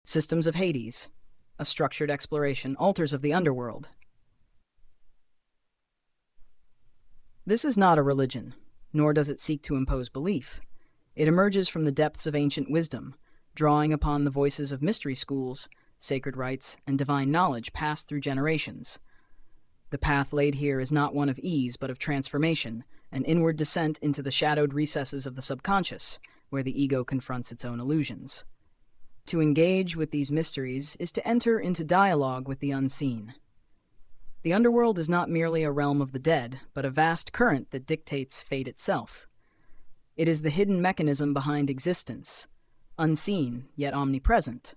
Systems of Hades, a structured exploration, altars of the underworld. This is not a religion, nor does it seek to impose belief. It emerges from the depths of ancient wisdom, drawing upon the voices of mystery schools, sacred rites, and divine knowledge passed through generations. The path laid here is not one of ease, but of transformation, an inward descent into the shadowed recesses of the subconscious, where the ego confronts its own illusions. To engage with these mysteries is to enter into dialogue with the unseen. The underworld is not merely a realm of the dead, but a vast current that dictates fate itself. It is the hidden mechanism behind existence, unseen yet omnipresent.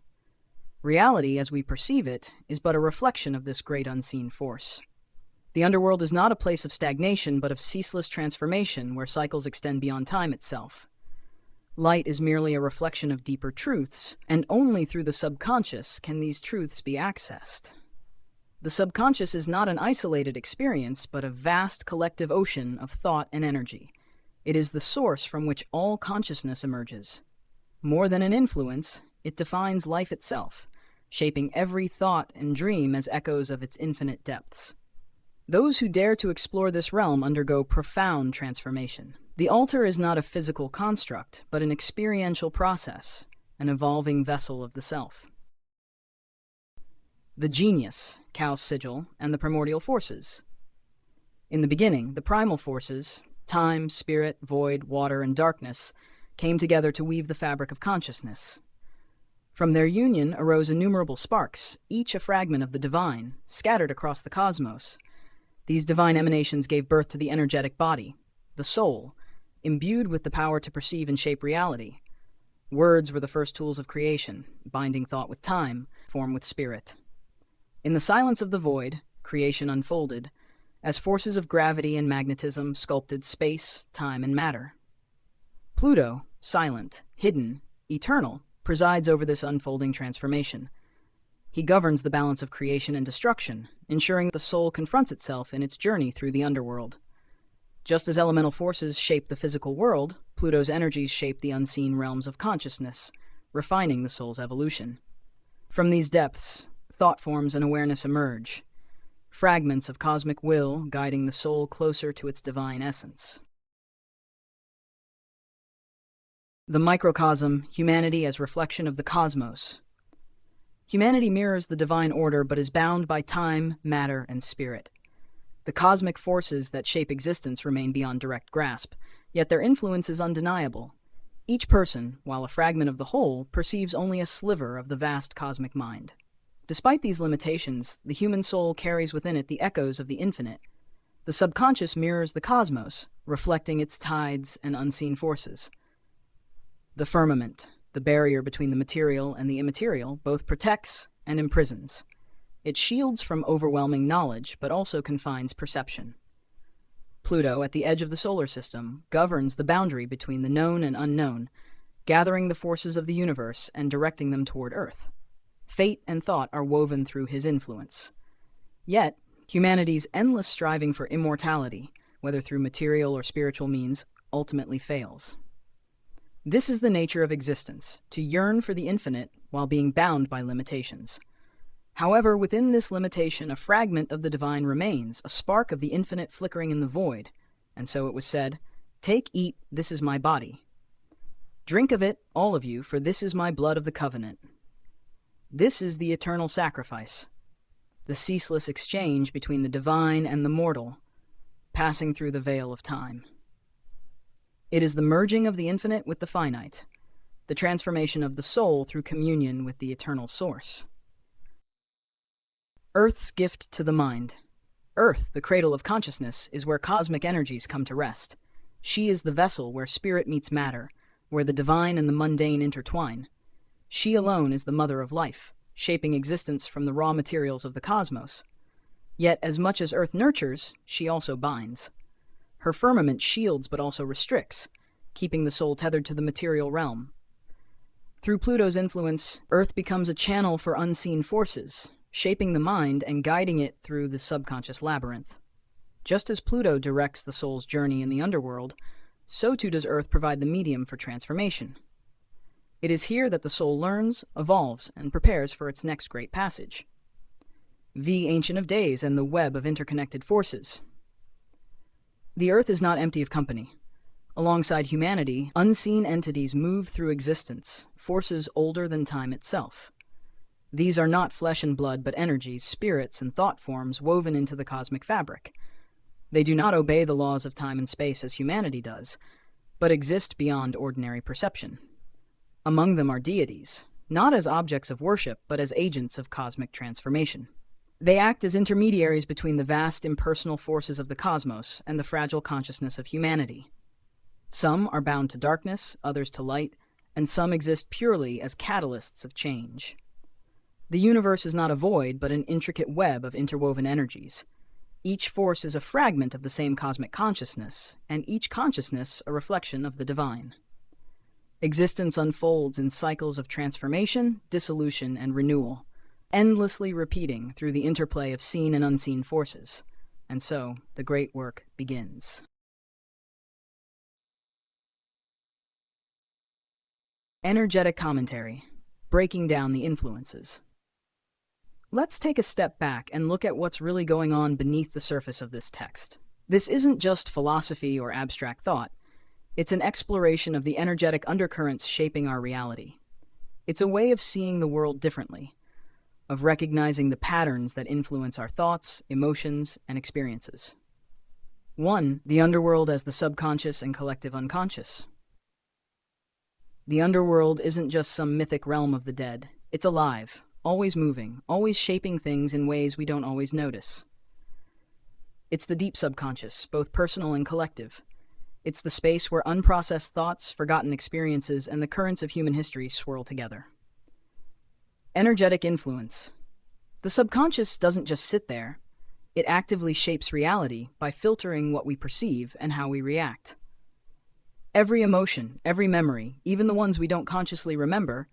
Reality, as we perceive it, is but a reflection of this great unseen force. The underworld is not a place of stagnation, but of ceaseless transformation, where cycles extend beyond time itself. Light is merely a reflection of deeper truths, and only through the subconscious can these truths be accessed. The subconscious is not an isolated experience, but a vast collective ocean of thought and energy. It is the source from which all consciousness emerges. More than an influence, it defines life itself, shaping every thought and dream as echoes of its infinite depths. Those who dare to explore this realm undergo profound transformation. The altar is not a physical construct, but an experiential process, an evolving vessel of the self. The genius, Cao's sigil, and the primordial forces. In the beginning, the primal forces, time, spirit, void, water, and darkness, came together to weave the fabric of consciousness. From their union arose innumerable sparks, each a fragment of the divine, scattered across the cosmos. These divine emanations gave birth to the energetic body, the soul, imbued with the power to perceive and shape reality. Words were the first tools of creation, binding thought with time, form with spirit. In the silence of the void, creation unfolded, as forces of gravity and magnetism sculpted space, time, and matter. Pluto, silent, hidden, eternal, presides over this unfolding transformation. He governs the balance of creation and destruction, ensuring the soul confronts itself in its journey through the underworld. Just as elemental forces shape the physical world, Pluto's energies shape the unseen realms of consciousness, refining the soul's evolution. From these depths, thought forms and awareness emerge, fragments of cosmic will guiding the soul closer to its divine essence. The microcosm, humanity as reflection of the cosmos. Humanity mirrors the divine order but is bound by time, matter, and spirit. The cosmic forces that shape existence remain beyond direct grasp, yet their influence is undeniable. Each person, while a fragment of the whole, perceives only a sliver of the vast cosmic mind. Despite these limitations, the human soul carries within it the echoes of the infinite. The subconscious mirrors the cosmos, reflecting its tides and unseen forces. The firmament, the barrier between the material and the immaterial, both protects and imprisons. It shields from overwhelming knowledge, but also confines perception. Pluto, at the edge of the solar system, governs the boundary between the known and unknown, gathering the forces of the universe and directing them toward Earth. Fate and thought are woven through his influence. Yet, humanity's endless striving for immortality, whether through material or spiritual means, ultimately fails. This is the nature of existence, to yearn for the infinite while being bound by limitations. However, within this limitation, a fragment of the divine remains, a spark of the infinite flickering in the void. And so it was said, "Take, eat, this is my body. Drink of it, all of you, for this is my blood of the covenant." This is the eternal sacrifice, the ceaseless exchange between the divine and the mortal, passing through the veil of time. It is the merging of the infinite with the finite, the transformation of the soul through communion with the eternal source. Earth's gift to the mind. Earth, the cradle of consciousness, is where cosmic energies come to rest. She is the vessel where spirit meets matter, where the divine and the mundane intertwine. She alone is the mother of life, shaping existence from the raw materials of the cosmos. Yet, as much as Earth nurtures, she also binds. Her firmament shields but also restricts, keeping the soul tethered to the material realm. Through Pluto's influence, Earth becomes a channel for unseen forces, shaping the mind and guiding it through the subconscious labyrinth. Just as Pluto directs the soul's journey in the underworld, so too does Earth provide the medium for transformation. It is here that the soul learns, evolves, and prepares for its next great passage. The Ancient of Days and the web of interconnected forces. The Earth is not empty of company. Alongside humanity, unseen entities move through existence, forces older than time itself. These are not flesh and blood, but energies, spirits, and thought forms woven into the cosmic fabric. They do not obey the laws of time and space as humanity does, but exist beyond ordinary perception. Among them are deities, not as objects of worship, but as agents of cosmic transformation. They act as intermediaries between the vast impersonal forces of the cosmos and the fragile consciousness of humanity. Some are bound to darkness, others to light, and some exist purely as catalysts of change. The universe is not a void, but an intricate web of interwoven energies. Each force is a fragment of the same cosmic consciousness, and each consciousness a reflection of the divine. Existence unfolds in cycles of transformation, dissolution, and renewal, endlessly repeating through the interplay of seen and unseen forces. And so, the great work begins. Energetic commentary, breaking down the influences. Let's take a step back and look at what's really going on beneath the surface of this text. This isn't just philosophy or abstract thought. It's an exploration of the energetic undercurrents shaping our reality. It's a way of seeing the world differently, of recognizing the patterns that influence our thoughts, emotions, and experiences. 1. The underworld as the subconscious and collective unconscious. The underworld isn't just some mythic realm of the dead. It's alive, always moving, always shaping things in ways we don't always notice. It's the deep subconscious, both personal and collective. It's the space where unprocessed thoughts, forgotten experiences, and the currents of human history swirl together. Energetic influence. The subconscious doesn't just sit there. It actively shapes reality by filtering what we perceive and how we react. Every emotion, every memory, even the ones we don't consciously remember,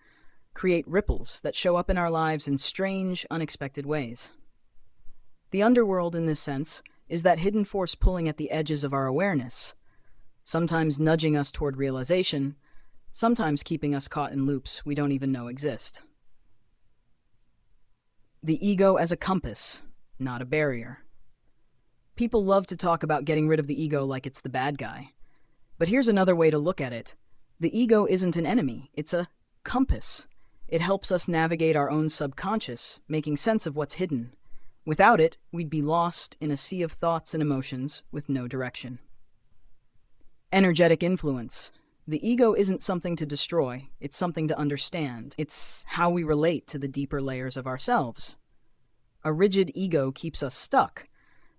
create ripples that show up in our lives in strange, unexpected ways. The underworld, in this sense, is that hidden force pulling at the edges of our awareness, sometimes nudging us toward realization, sometimes keeping us caught in loops we don't even know exist. The ego as a compass, not a barrier. People love to talk about getting rid of the ego like it's the bad guy. But here's another way to look at it. The ego isn't an enemy, it's a compass. It helps us navigate our own subconscious, making sense of what's hidden. Without it, we'd be lost in a sea of thoughts and emotions with no direction. Energetic influence. The ego isn't something to destroy, it's something to understand. It's how we relate to the deeper layers of ourselves. A rigid ego keeps us stuck,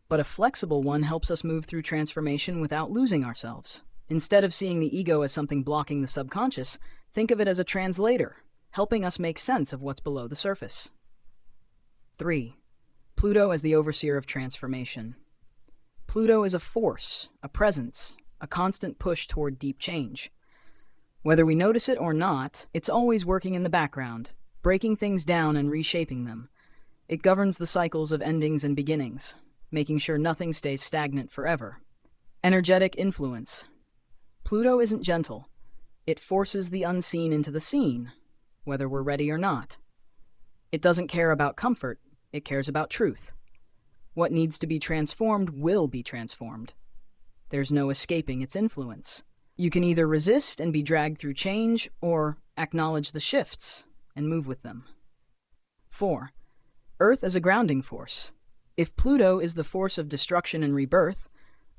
but a flexible one helps us move through transformation without losing ourselves. Instead of seeing the ego as something blocking the subconscious, think of it as a translator, helping us make sense of what's below the surface. 3. Pluto as the overseer of transformation. Pluto is a force, a presence, a constant push toward deep change. Whether we notice it or not, it's always working in the background, breaking things down and reshaping them. It governs the cycles of endings and beginnings, making sure nothing stays stagnant forever. Energetic influence. Pluto isn't gentle. It forces the unseen into the seen, whether we're ready or not. It doesn't care about comfort, it cares about truth. What needs to be transformed will be transformed. There's no escaping its influence. You can either resist and be dragged through change, or acknowledge the shifts and move with them. 4. Earth as a grounding force. If Pluto is the force of destruction and rebirth,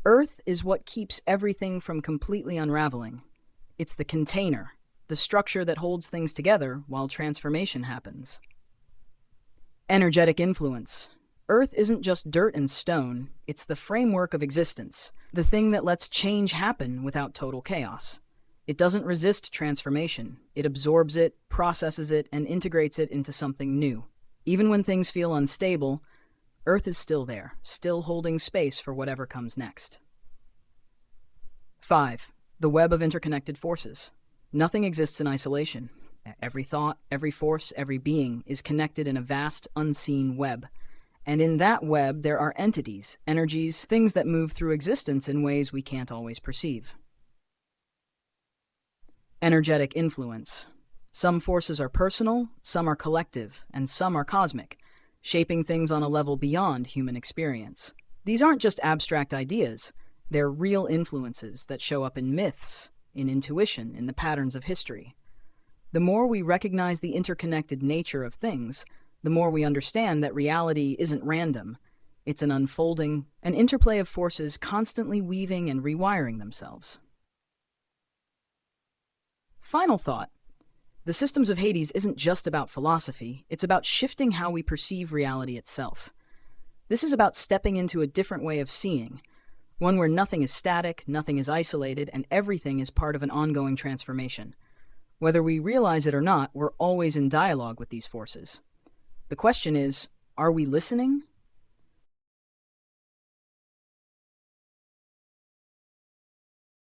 Earth is what keeps everything from completely unraveling. It's the container, the structure that holds things together while transformation happens. Energetic influence. Earth isn't just dirt and stone, it's the framework of existence, the thing that lets change happen without total chaos. It doesn't resist transformation. It absorbs it, processes it, and integrates it into something new. Even when things feel unstable, Earth is still there, still holding space for whatever comes next. 5. The web of interconnected forces. Nothing exists in isolation. Every thought, every force, every being is connected in a vast, unseen web. And in that web, there are entities, energies, things that move through existence in ways we can't always perceive. Energetic influence. Some forces are personal, some are collective, and some are cosmic, shaping things on a level beyond human experience. These aren't just abstract ideas, they're real influences that show up in myths, in intuition, in the patterns of history. The more we recognize the interconnected nature of things, the more we understand that reality isn't random. It's an unfolding, an interplay of forces constantly weaving and rewiring themselves. Final thought. The Systems of Hades isn't just about philosophy, it's about shifting how we perceive reality itself. This is about stepping into a different way of seeing, one where nothing is static, nothing is isolated, and everything is part of an ongoing transformation. Whether we realize it or not, we're always in dialogue with these forces. The question is, are we listening?